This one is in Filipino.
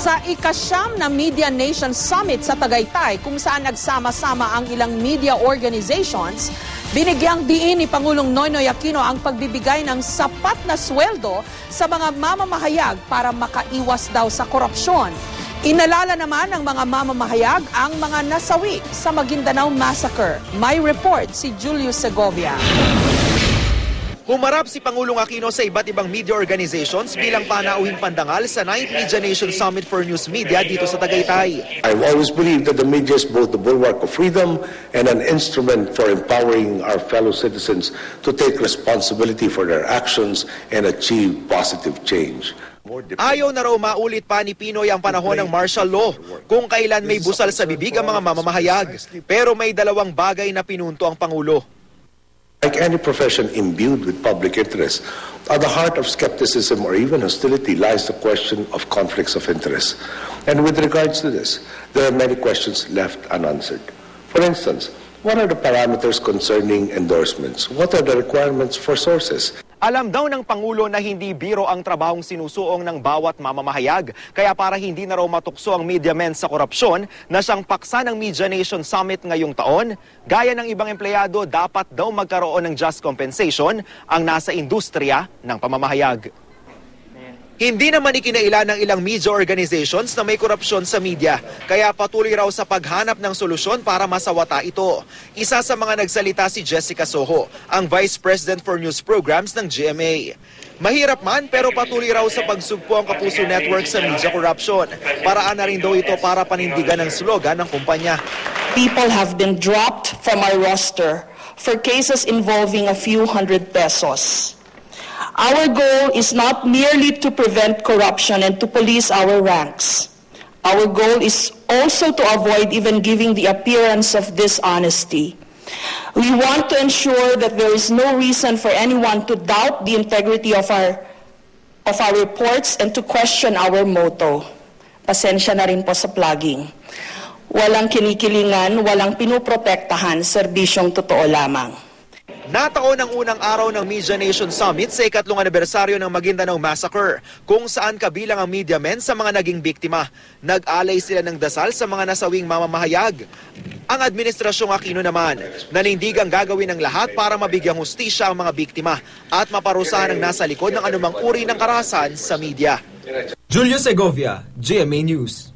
Sa ika-9 na Media Nation Summit sa Tagaytay, kung saan nagsama-sama ang ilang media organizations, binigyang diin ni Pangulong Noynoy Aquino ang pagbibigay ng sapat na sweldo sa mga mamamahayag para makaiwas daw sa korupsyon. Inalala naman ng mga mamamahayag ang mga nasawi sa Maguindanao Massacre. May report si Julius Segovia. Humarap si Pangulong Aquino sa iba't ibang media organizations bilang panauhing pandangal sa 9th Media Nation Summit for News Media dito sa Tagaytay. I've always believed that the media is both the bulwark of freedom and an instrument for empowering our fellow citizens to take responsibility for their actions and achieve positive change. Ayaw na raw maulit pa ni Pinoy ang panahon ng martial law kung kailan may busal sa bibig ang mga mamamahayag. Pero may dalawang bagay na pinunto ang Pangulo. Like any profession imbued with public interest, at the heart of skepticism or even hostility lies the question of conflicts of interest. And with regards to this, there are many questions left unanswered. For instance, what are the parameters concerning endorsements? What are the requirements for sources? Alam daw ng Pangulo na hindi biro ang trabahong sinusuong ng bawat mamamahayag. Kaya para hindi na raw matukso ang media men sa korupsyon na siyang paksa ng Media Nation Summit ngayong taon, gaya ng ibang empleyado, dapat daw magkaroon ng just compensation ang nasa industriya ng pamamahayag. Hindi naman ikinailan ng ilang media organizations na may korupsyon sa media, kaya patuloy raw sa paghanap ng solusyon para masawata ito. Isa sa mga nagsalita si Jessica Soho, ang Vice President for News Programs ng GMA. Mahirap man pero patuloy raw sa pagsugpo ang Kapuso Network sa media corruption. Paraan na rin daw ito para panindigan ang slogan ng kumpanya. People have been dropped from our roster for cases involving a few hundred pesos. Our goal is not merely to prevent corruption and to police our ranks. Our goal is also to avoid even giving the appearance of dishonesty. We want to ensure that there is no reason for anyone to doubt the integrity of our reports and to question our motto. Pasensya na rin po sa plugging. Walang kinikilingan, walang pinuprotektahan, serbisyong totoo lamang. Nataon ang unang araw ng Media Nation Summit sa ikatlong anibersaryo ng Maguindanao Massacre, kung saan kabilang ang media men sa mga naging biktima. Nag-alay sila ng dasal sa mga nasawing mamamahayag. Ang Administrasyong Aquino naman, nanindigang gagawin ng lahat para mabigyang hustisya ang mga biktima at maparusahan ang nasa likod ng anumang uri ng karahasan sa media. Julius Segovia, GMA News.